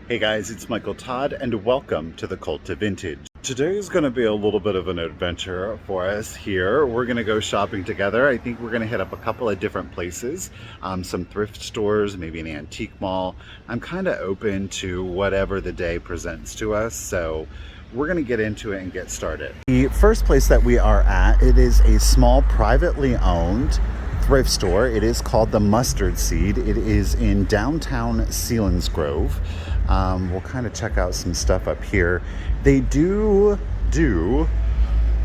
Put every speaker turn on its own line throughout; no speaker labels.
Hey guys, it's Michael Todd, and welcome to The.Cult.Of.Vintage. Today is going to be a little bit of an adventure for us here. We're going to go shopping together. I think we're going to hit up a couple of different places, some thrift stores, maybe an antique mall. I'm kind of open to whatever the day presents to us, so we're going to get into it and get started. The first place that we are at, it is a small privately owned thrift store. It is called the Mustard Seed. It is in downtown Selinsgrove. We'll kind of check out some stuff up here. They do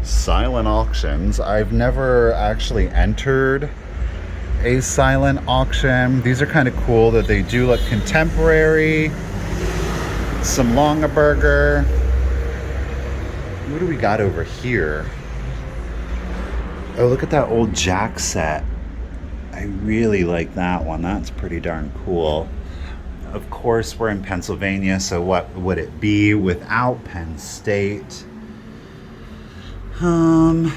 silent auctions. I've never actually entered a silent auction. These are kind of cool that they do look contemporary. Some Longaberger. What do we got over here? Oh, look at that old Jack set. I really like that one. That's pretty darn cool. Of course, we're in Pennsylvania, so what would it be without Penn State? Oh,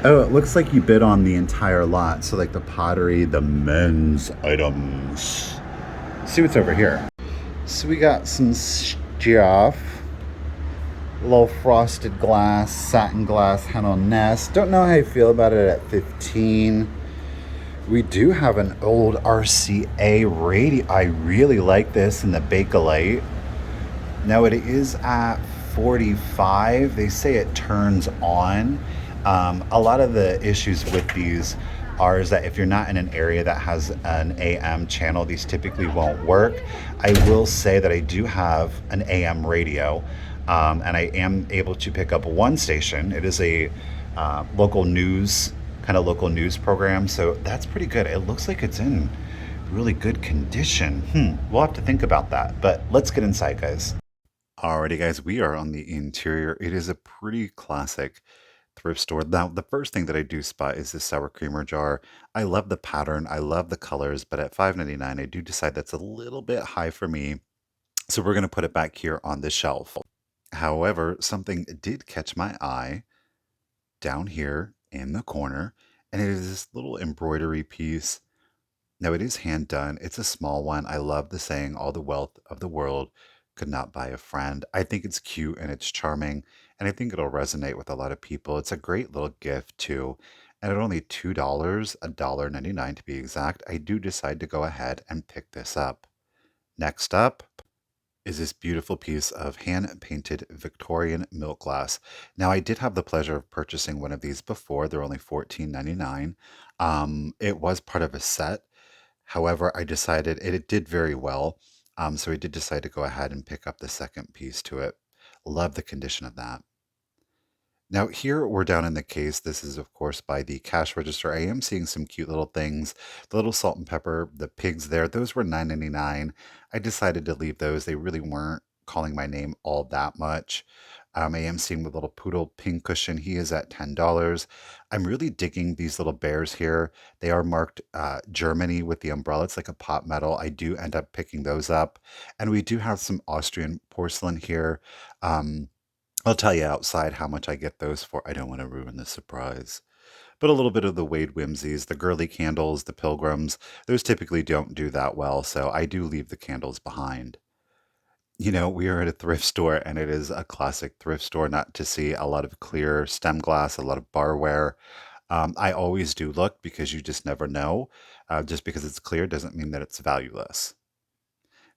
it looks like you bid on the entire lot. So like the pottery, the men's items. Let's see what's over here. So we got some stuff. Little frosted glass, satin glass, hen on nest. Don't know how I feel about it at 15. We do have an old RCA radio. I really like this in the Bakelite. Now it is at 45. They say it turns on. A lot of the issues with these are is that if you're not in an area that has an AM channel, these typically won't work. I will say that I do have an AM radio, and I am able to pick up one station. It is a local news program, so that's pretty good. It looks like it's in really good condition. We'll have to think about that, but let's get inside, guys. Alrighty, guys, we are on the interior. It is a pretty classic thrift store. Now, the first thing that I do spot is this sour creamer jar. I love the pattern, I love the colors, but at $5.99, I do decide that's a little bit high for me. So we're going to put it back here on the shelf. However, something did catch my eye down here in the corner, and it is this little embroidery piece. Now, it is hand done. It's a small one. I love the saying, all the wealth of the world could not buy a friend. I think it's cute and it's charming, and I think it'll resonate with a lot of people. It's a great little gift, too. And at only $2, $1.99 to be exact, I do decide to go ahead and pick this up. Next up is this beautiful piece of hand-painted Victorian milk glass. Now, I did have the pleasure of purchasing one of these before. They're only $14.99. It was part of a set. However, I decided it did very well. So I did decide to go ahead and pick up the second piece to it. Love the condition of that. Now, here we're down in the case. This is, of course, by the cash register. I am seeing some cute little things. The little salt and pepper, the pigs there, those were $9.99. I decided to leave those. They really weren't calling my name all that much. I am seeing the little poodle pincushion. He is at $10. I'm really digging these little bears here. They are marked Germany with the umbrella. It's like a pot metal. I do end up picking those up. And we do have some Austrian porcelain here. I'll tell you outside how much I get those for. I don't want to ruin the surprise. But a little bit of the Wade Whimsies, the girly candles, the pilgrims, those typically don't do that well, so I do leave the candles behind. We are at a thrift store, and it is a classic thrift store, not to see a lot of clear stem glass, a lot of barware. I always do look because you just never know. Just because it's clear doesn't mean that it's valueless.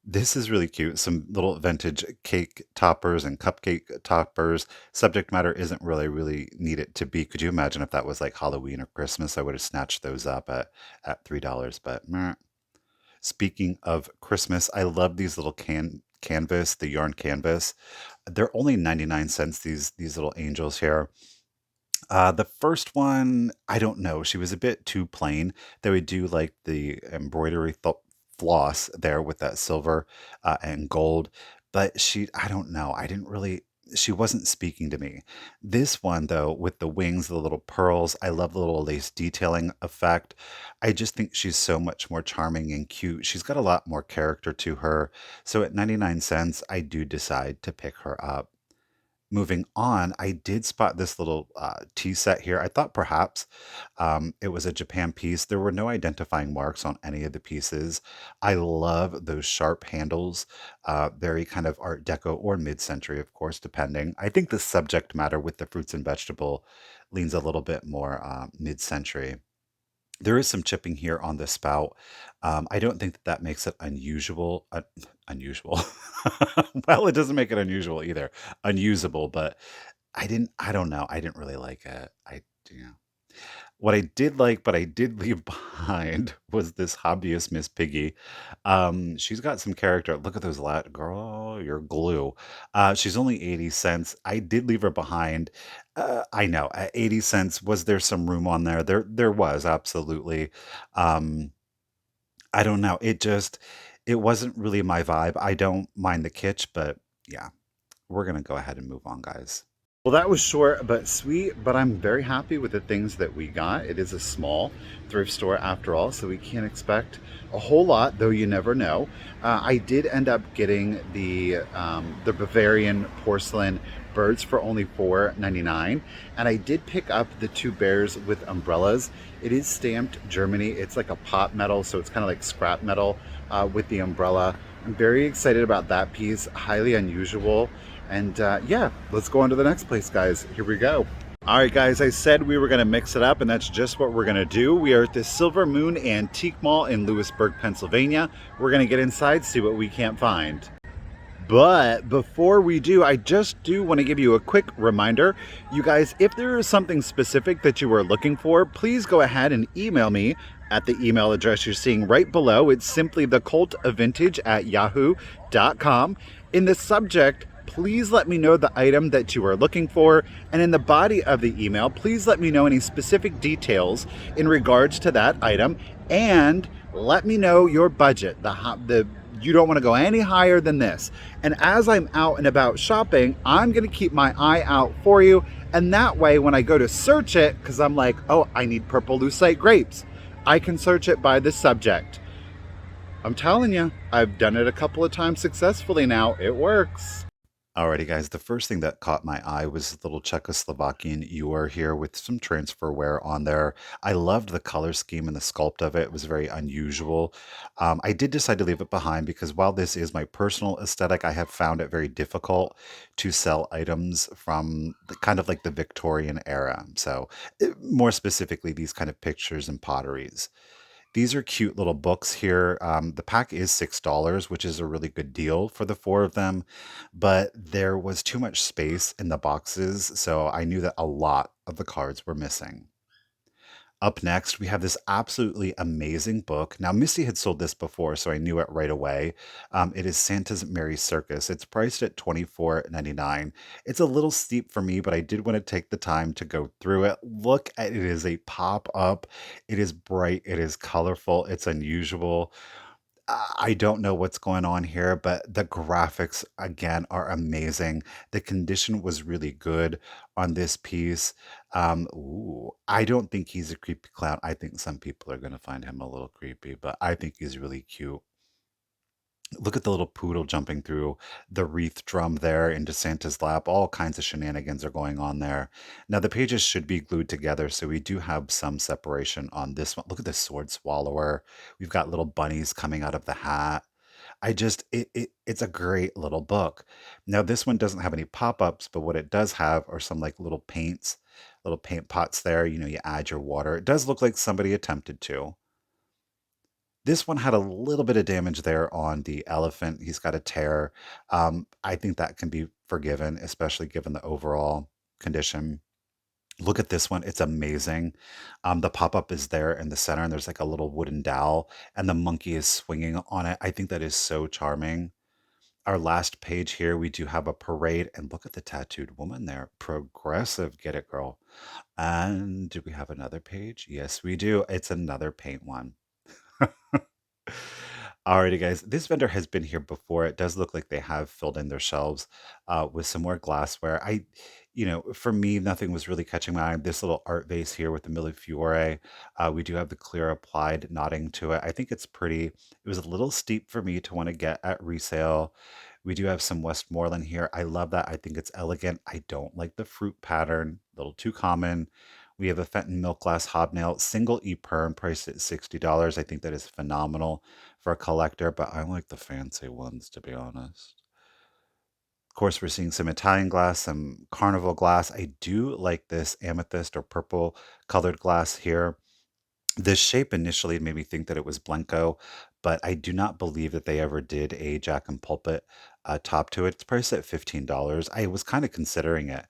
This is really cute. Some little vintage cake toppers and cupcake toppers. Subject matter isn't really need it to be. Could you imagine if that was like Halloween or Christmas? I would have snatched those up at $3, but meh. Speaking of Christmas, I love these little canvas, the yarn canvas. They're only 99 cents, these little angels here. The first one, I don't know. She was a bit too plain. Though we do like the embroidery floss there with that silver and gold. But I don't know. She wasn't speaking to me. This one, though, with the wings, the little pearls, I love the little lace detailing effect. I just think she's so much more charming and cute. She's got a lot more character to her. So at 99 cents, I do decide to pick her up. Moving on, I did spot this little tea set here. I thought perhaps it was a Japan piece. There were no identifying marks on any of the pieces. I love those sharp handles, very kind of Art Deco or mid-century, of course, depending. I think the subject matter with the fruits and vegetable leans a little bit more mid-century. There is some chipping here on the spout. I don't think that that makes it unusual. Unusual. Well, it doesn't make it unusual either. Unusable, but I don't know. I didn't really like it. Yeah. What I did like, but I did leave behind was this hobbyist Miss Piggy. She's got some character. Look at those girl, you're glue. She's only 80 cents. I did leave her behind. I know, at 80 cents, was there some room on there? There was, absolutely. Um, I don't know. It wasn't really my vibe. I don't mind the kitsch, but yeah, we're gonna go ahead and move on, guys. Well, that was short but sweet, but I'm very happy with the things that we got. It is a small thrift store after all, so we can't expect a whole lot, though you never know. I did end up getting the Bavarian porcelain birds for only $4.99, and I did pick up the two bears with umbrellas. It is stamped Germany. It's like a pot metal, so it's kind of like scrap metal with the umbrella. I'm very excited about that piece, highly unusual. And yeah, let's go on to the next place, guys. Here we go. All right, guys, I said we were going to mix it up, and that's just what we're going to do. We are at the Silver Moon Antique Mall in Lewisburg, Pennsylvania. We're going to get inside, see what we can't find. But before we do, I just do want to give you a quick reminder. You guys, if there is something specific that you are looking for, please go ahead and email me at the email address you're seeing right below. It's simply The.Cult.Of.Vintage at yahoo.com. In the subject, please let me know the item that you are looking for. And in the body of the email, please let me know any specific details in regards to that item. And let me know your budget, the you don't want to go any higher than this. And as I'm out and about shopping, I'm going to keep my eye out for you. And that way, when I go to search it, because I'm like, oh, I need purple lucite grapes, I can search it by the subject. I'm telling you, I've done it a couple of times successfully now. It works. Alrighty, guys, the first thing that caught my eye was the little Czechoslovakian ewer here with some transferware on there. I loved the color scheme and the sculpt of it. It was very unusual. I did decide to leave it behind because while this is my personal aesthetic, I have found it very difficult to sell items from kind of like the Victorian era. So, more specifically, these kind of pictures and potteries. These are cute little books here. The pack is $6, which is a really good deal for the four of them, but there was too much space in the boxes, so I knew that a lot of the cards were missing. Up next, we have this absolutely amazing book. Now, Missy had sold this before, so I knew it right away. It is Santa's Merry Circus. It's priced at $24.99. It's a little steep for me, but I did want to take the time to go through it. Look at it is a pop up. It is bright. It is colorful. It's unusual. I don't know what's going on here, but the graphics again are amazing. The condition was really good on this piece. Ooh, I don't think he's a creepy clown. I think some people are going to find him a little creepy, but I think he's really cute. Look at the little poodle jumping through the wreath drum there into Santa's lap. All kinds of shenanigans are going on there. Now, the pages should be glued together, so we do have some separation on this one. Look at the sword swallower. We've got little bunnies coming out of the hat. It's a great little book. Now, this one doesn't have any pop-ups, but what it does have are some like little paints, little paint pots there. You know, you add your water. It does look like somebody attempted to. This one had a little bit of damage there on the elephant. He's got a tear. I think that can be forgiven, especially given the overall condition. Look at this one. It's amazing. The pop-up is there in the center, and there's like a little wooden dowel, and the monkey is swinging on it. I think that is so charming. Our last page here, we do have a parade, and look at the tattooed woman there. Progressive. Get it, girl. And do we have another page? Yes, we do. It's another paint one. Alrighty, guys. This vendor has been here before. It does look like they have filled in their shelves with some more glassware. For me, nothing was really catching my eye. This little art vase here with the Millefiore. We do have the clear applied knotting to it. I think it's pretty. It was a little steep for me to want to get at resale. We do have some Westmoreland here. I love that. I think it's elegant. I don't like the fruit pattern, a little too common. We have a Fenton Milk Glass Hobnail, single E-Perm, priced at $60. I think that is phenomenal for a collector, but I like the fancy ones, to be honest. Of course, we're seeing some Italian glass, some Carnival glass. I do like this amethyst or purple colored glass here. The shape initially made me think that it was Blenko, but I do not believe that they ever did a Jack and Pulpit top to it. It's priced at $15. I was kind of considering it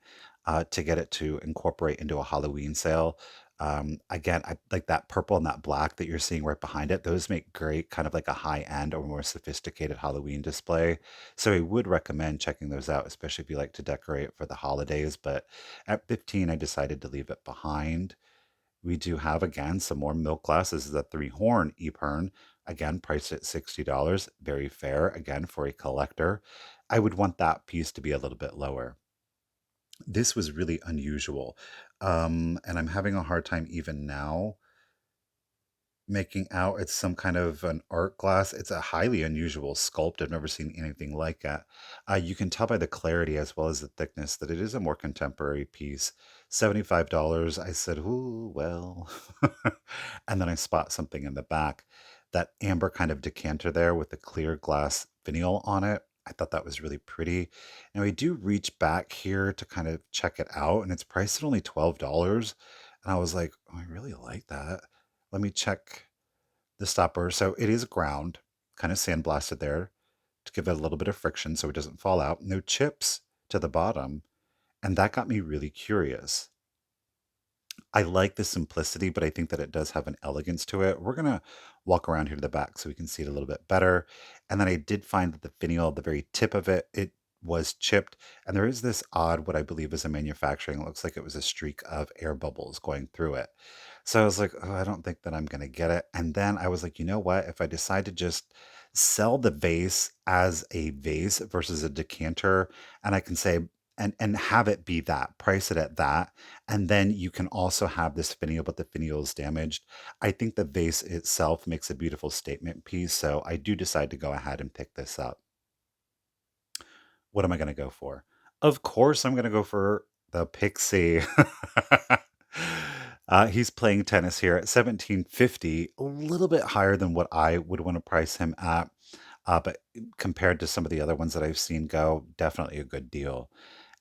to get it to incorporate into a Halloween sale. Again, I like that purple and that black that you're seeing right behind it. Those make great kind of like a high end or more sophisticated Halloween display. So I would recommend checking those out, especially if you like to decorate for the holidays. But at 15, I decided to leave it behind. We do have again some more milk glass. This is a three-horn Epern, again priced at $60. Very fair again for a collector. I would want that piece to be a little bit lower. This was really unusual, and I'm having a hard time even now making out it's some kind of an art glass. It's a highly unusual sculpt. I've never seen anything like that. You can tell by the clarity as well as the thickness that it is a more contemporary piece. $75. I said, ooh, well. And then I spot something in the back, that amber kind of decanter there with the clear glass finial on it. I thought that was really pretty. Now I do reach back here to kind of check it out, and it's priced at only $12. And I was like, oh, I really like that. Let me check the stopper. So it is ground, kind of sandblasted there to give it a little bit of friction so it doesn't fall out. No chips to the bottom. And that got me really curious. I like the simplicity, but I think that it does have an elegance to it. We're going to walk around here to the back so we can see it a little bit better. And then I did find that the finial, the very tip of it, it was chipped. And there is this odd, what I believe is a manufacturing. It looks like it was a streak of air bubbles going through it. So I was like, oh, I don't think that I'm going to get it. And then I was like, you know what? If I decide to just sell the vase as a vase versus a decanter, and I can say, and have it be that, price it at that, and then you can also have this finial, but the finial is damaged. I think the vase itself makes a beautiful statement piece, so I do decide to go ahead and pick this up. What am I going to go for? Of course, I'm going to go for the Pixie. He's playing tennis here at 1750, a little bit higher than what I would want to price him at. But compared to some of the other ones that I've seen go, definitely a good deal.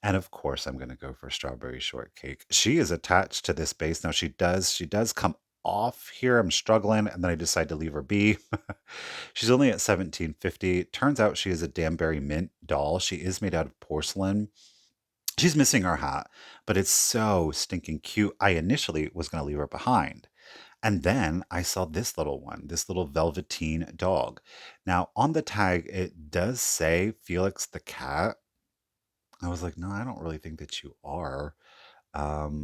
And of course, I'm going to go for strawberry shortcake. She is attached to this base now. She does come off here. I'm struggling, and then I decide to leave her be. She's only at 1750. Turns out she is a Danbury mint doll. She is made out of porcelain. She's missing her hat, but it's so stinking cute. I initially was going to leave her behind. And then I saw this little one, this little velveteen dog. Now, on the tag, it does say Felix the cat. I was like, no, I don't really think that you are.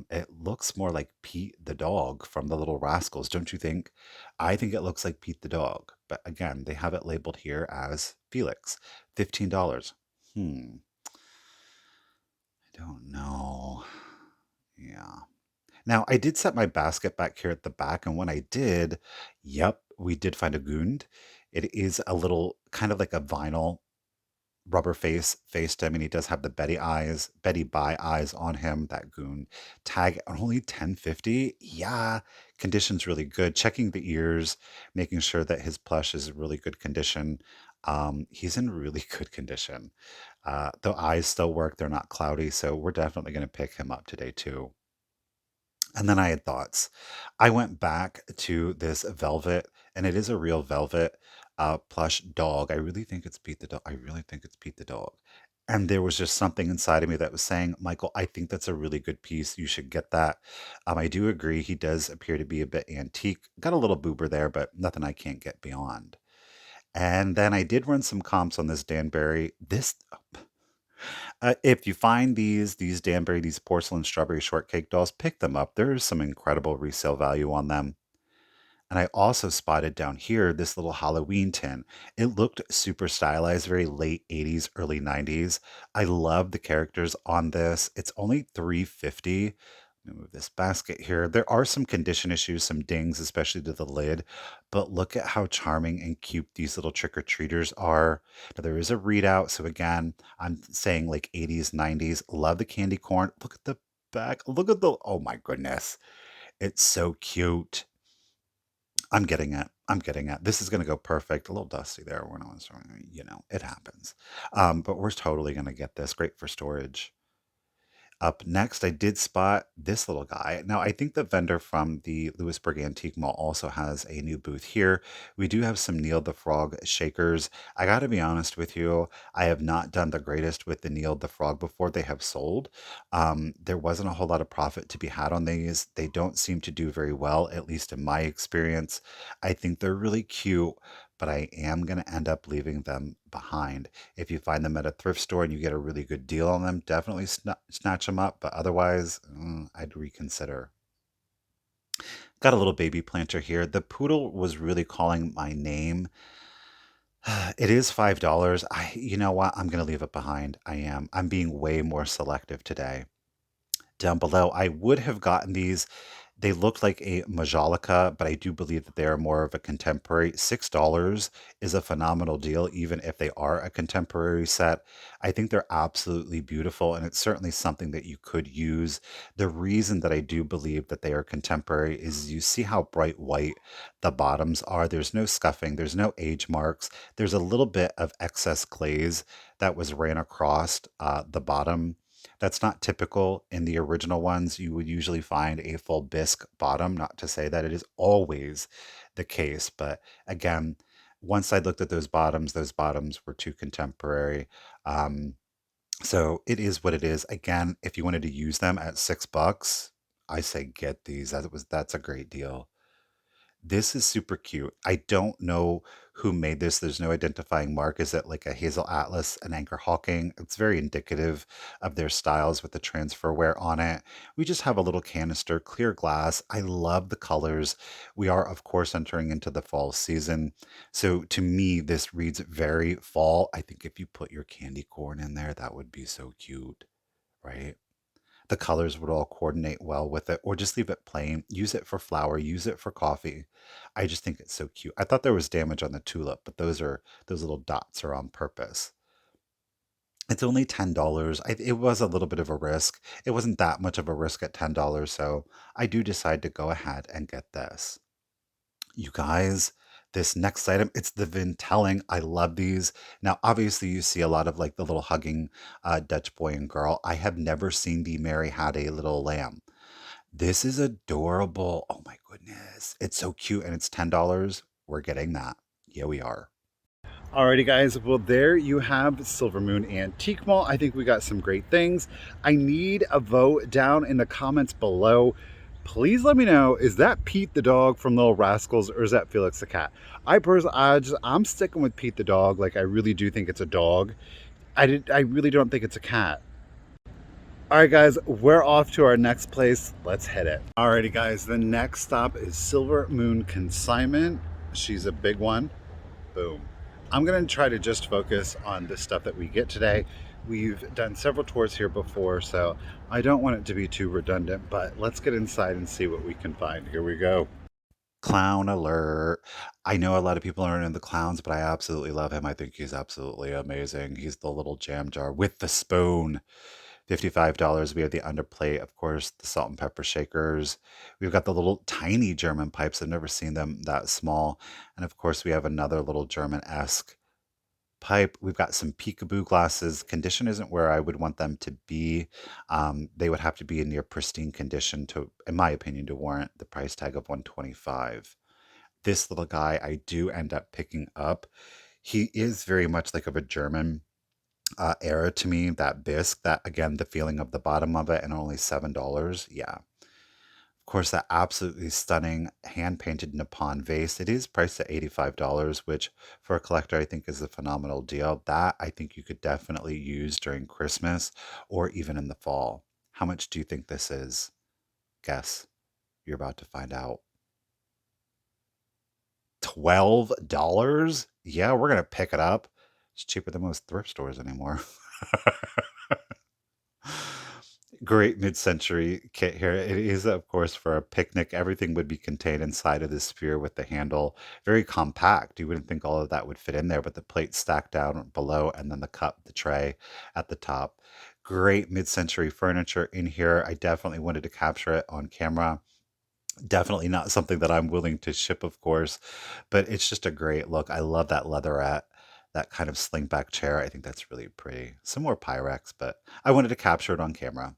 It looks more like Pete the dog from the Little Rascals, don't you think? I think it looks like Pete the dog. But again, they have it labeled here as Felix, $15. I don't know. Yeah. Now, I did set my basket back here at the back, and when I did, yep, we did find a Gund. It is a little kind of like a vinyl rubber faced him, and he does have the Betty Bye eyes on him. That Goon tag only 1050. Yeah, condition's really good. Checking the ears, making sure that his plush is in really good condition. He's in really good condition. The eyes still work; they're not cloudy, so we're definitely going to pick him up today too. And then I had thoughts. I went back to this velvet, and it is a real velvet plush dog. I really think it's Pete the dog. I really think it's Pete the dog. And there was just something inside of me that was saying, Michael, I think that's a really good piece. You should get that. I do agree. He does appear to be a bit antique. Got a little boober there, but nothing I can't get beyond. And then I did run some comps on this Danbury. If you find these Danbury, these porcelain strawberry shortcake dolls, pick them up. There is some incredible resale value on them. And I also spotted down here this little Halloween tin. It looked super stylized, very late 80s, early 90s. I love the characters on this. It's only 350. Move this basket here. There are some condition issues, some dings, especially to the lid, but look at how charming and cute these little trick-or-treaters are. Now, there is a readout, so again, I'm saying like 80s, 90s. Love the candy corn. Look at the back. Look at the, oh my goodness. It's so cute. I'm getting it. I'm getting it. This is going to go perfect. A little dusty there. We're not, it happens. But we're totally going to get this. Great for storage. Up next, I did spot this little guy. Now, I think the vendor from the Lewisburg Antique Mall also has a new booth here. We do have some Neil the Frog shakers. I got to be honest with you, I have not done the greatest with the Neil the Frog before they have sold. There wasn't a whole lot of profit to be had on these. They don't seem to do very well, at least in my experience. I think they're really cute, but I am going to end up leaving them behind. If you find them at a thrift store and you get a really good deal on them, definitely snatch them up. But otherwise, I'd reconsider. Got a little baby planter here. The poodle was really calling my name. It is $5. You know what? I'm gonna leave it behind. I am. I'm being way more selective today. Down below, I would have gotten these. They look like a Majolica, but I do believe that they are more of a contemporary. $6 is a phenomenal deal, even if they are a contemporary set. I think they're absolutely beautiful, and it's certainly something that you could use. The reason that I do believe that they are contemporary is you see how bright white the bottoms are. There's no scuffing, there's no age marks, there's a little bit of excess glaze that was ran across the bottom. That's not typical in the original ones. You would usually find a full bisque bottom, not to say that it is always the case, but again, once I looked at those bottoms were too contemporary. Um, so it is what it is. Again, if you wanted to use them at $6, I say get these. That's a great deal. This is super cute. I don't know who made this. There's no identifying mark. Is it like a Hazel Atlas, an Anchor Hawking? It's very indicative of their styles with the transferware on it. We just have a little canister, clear glass. I love the colors. We are, of course, entering into the fall season. So to me, this reads very fall. I think if you put your candy corn in there, that would be so cute, right? The colors would all coordinate well with it, or just leave it plain. Use it for flower, use it for coffee. I just think it's so cute. I thought there was damage on the tulip, but those little dots are on purpose. It's only $10. It was a little bit of a risk. It wasn't that much of a risk at $10, so I do decide to go ahead and get this. You guys, this next item, it's the Vintelling. I love these. Now, obviously, you see a lot of like the little hugging Dutch boy and girl. I have never seen the Mary Had a Little Lamb. This is adorable. Oh my goodness. It's so cute and it's $10. We're getting that. Yeah, we are. Alrighty, guys. Well, there you have Silver Moon Antique Mall. I think we got some great things. I need a vote down in the comments below. Please let me know, is that Pete the dog from Little Rascals or is that Felix the cat? I'm sticking with Pete the dog. Like, I really do think it's a dog. I really don't think it's a cat. All right, guys, we're off to our next place. Let's hit it. Alrighty, guys, the next stop is Silver Moon Consignment. She's a big one. Boom. I'm going to try to just focus on the stuff that we get today. We've done several tours here before, so I don't want it to be too redundant, but let's get inside and see what we can find. Here we go. Clown alert. I know a lot of people aren't into clowns, but I absolutely love him. I think he's absolutely amazing. He's the little jam jar with the spoon. $55. We have the underplate, of course, the salt and pepper shakers. We've got the little tiny German pipes. I've never seen them that small. And of course, we have another little German-esque pipe. We've got some peekaboo glasses. Condition isn't where I would want them to be. They would have to be in near pristine condition to, in my opinion, to warrant the price tag of 125. This little guy I do end up picking up. He is very much like of a German era to me. That bisque, that again, the feeling of the bottom of it, and only $7. Yeah. Of course, that absolutely stunning hand painted Nippon vase. It is priced at $85, which for a collector I think is a phenomenal deal. That I think you could definitely use during Christmas or even in the fall. How much do you think this is? Guess. You're about to find out. $12? Yeah, we're gonna pick it up. It's cheaper than most thrift stores anymore. Great mid-century kit here. It is, of course, for a picnic. Everything would be contained inside of this sphere with the handle. Very compact. You wouldn't think all of that would fit in there, but the plate stacked down below and then the cup, the tray at the top. Great mid-century furniture in here. I definitely wanted to capture it on camera. Definitely not something that I'm willing to ship, of course, but it's just a great look. I love that leatherette, that kind of slingback chair. I think that's really pretty. Some more Pyrex, but I wanted to capture it on camera.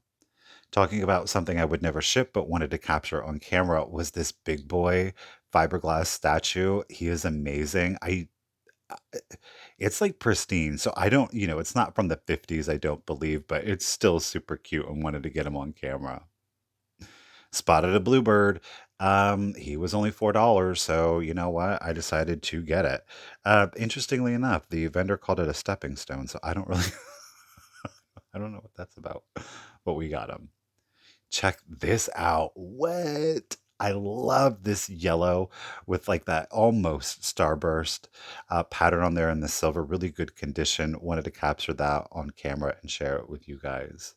Talking about something I would never ship but wanted to capture on camera was this big boy fiberglass statue. He is amazing. It's like pristine. So I don't, it's not from the 50s, I don't believe, but it's still super cute and wanted to get him on camera. Spotted a bluebird. He was only $4, so you know what? I decided to get it. Interestingly enough, the vendor called it a stepping stone, so I don't really, I don't know what that's about, but we got him. Check this out. What? I love this yellow with like that almost starburst pattern on there in the silver. Really good condition. Wanted to capture that on camera and share it with you guys.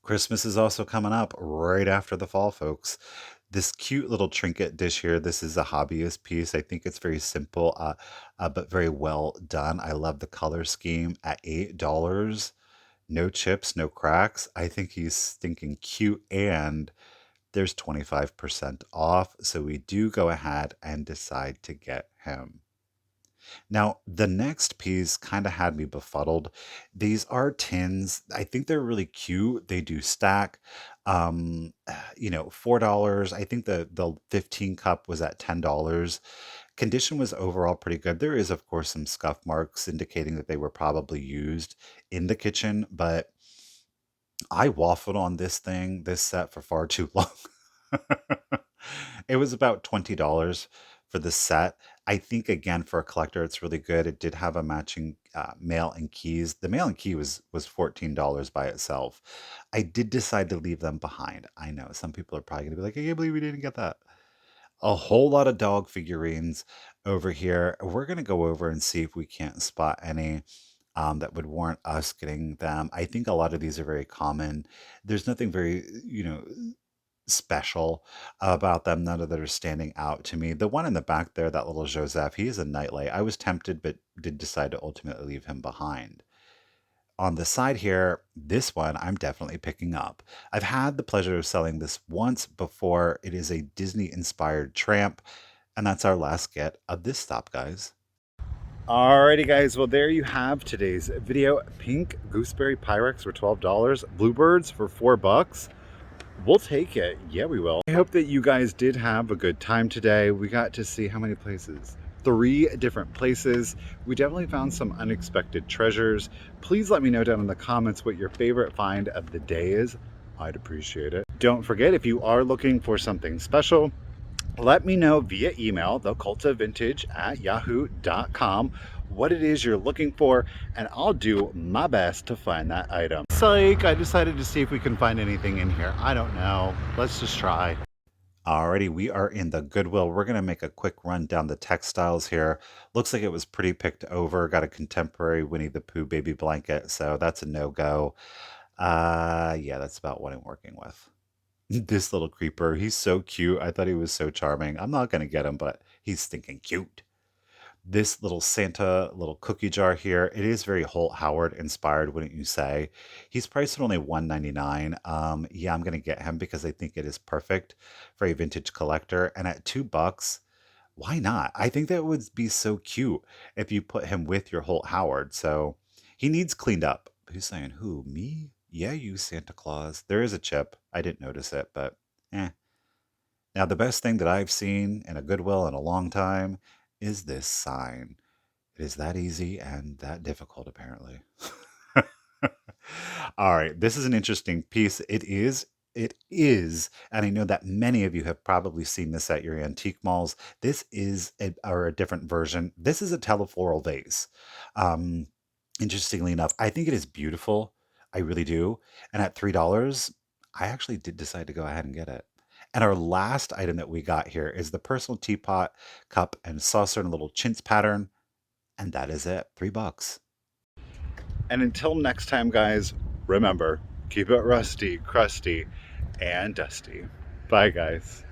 Christmas is also coming up right after the fall, folks. This cute little trinket dish here. This is a hobbyist piece. I think it's very simple, but very well done. I love the color scheme at $8. No chips, no cracks. I think he's stinking cute, and there's 25% off. So we do go ahead and decide to get him. Now, the next piece kind of had me befuddled. These are tins. I think they're really cute. They do stack. $4. I think the 15 cup was at $10. Condition was overall pretty good. There is, of course, some scuff marks indicating that they were probably used in the kitchen, but I waffled on this set for far too long. It was about $20 for the set. I think again for a collector, it's really good. It did have a matching mail and keys. The mail and key was $14 by itself. I did decide to leave them behind. I know some people are probably gonna be like, I can't believe we didn't get that. A whole lot of dog figurines over here. We're gonna go over and see if we can't spot any that would warrant us getting them. I think a lot of these are very common. There's nothing very, special about them. None of that are standing out to me. The one in the back there, that little Joseph, he is a nightlight. I was tempted, but did decide to ultimately leave him behind. On the side here, this one I'm definitely picking up. I've had the pleasure of selling this once before. It is a Disney inspired tramp, and that's our last get of this stop, guys. Alrighty guys, well there you have today's video. Pink gooseberry Pyrex for $12, bluebirds for $4. We'll take it. Yeah, we will. I hope that you guys did have a good time today. We got to see how many places? 3 different places. We definitely found some unexpected treasures. Please let me know down in the comments what your favorite find of the day is. I'd appreciate it. Don't forget, if you are looking for something special, let me know via email, The.Cult.Of.Vintage@yahoo.com, what it is you're looking for, and I'll do my best to find that item. Psych, I decided to see if we can find anything in here. I don't know. Let's just try. Alrighty, we are in the Goodwill. We're going to make a quick run down the textiles here. Looks like it was pretty picked over. Got a contemporary Winnie the Pooh baby blanket, so that's a no-go. Yeah, that's about what I'm working with. This little creeper, he's so cute. I thought he was so charming. I'm not going to get him, but he's stinking cute. This little Santa little cookie jar here, it is very Holt Howard inspired, wouldn't you say? He's priced at only $1.99. Yeah, I'm going to get him because I think it is perfect for a vintage collector. And at $2, why not? I think that would be so cute if you put him with your Holt Howard. So he needs cleaned up. Who's saying who? Me? Yeah, you Santa Claus. There is a chip. I didn't notice it, but eh. Now, the best thing that I've seen in a Goodwill in a long time is this sign. It is that easy and that difficult, apparently. All right, this is an interesting piece. It is, and I know that many of you have probably seen this at your antique malls. This is a different version. This is a telefloral vase. Um, Interestingly enough, I think it is beautiful. I really do. And at $3, I actually did decide to go ahead and get it. And our last item that we got here is the personal teapot, cup, and saucer in a little chintz pattern. And that is it. $3. And until next time, guys, remember, Keep it rusty, crusty, and dusty. Bye, guys.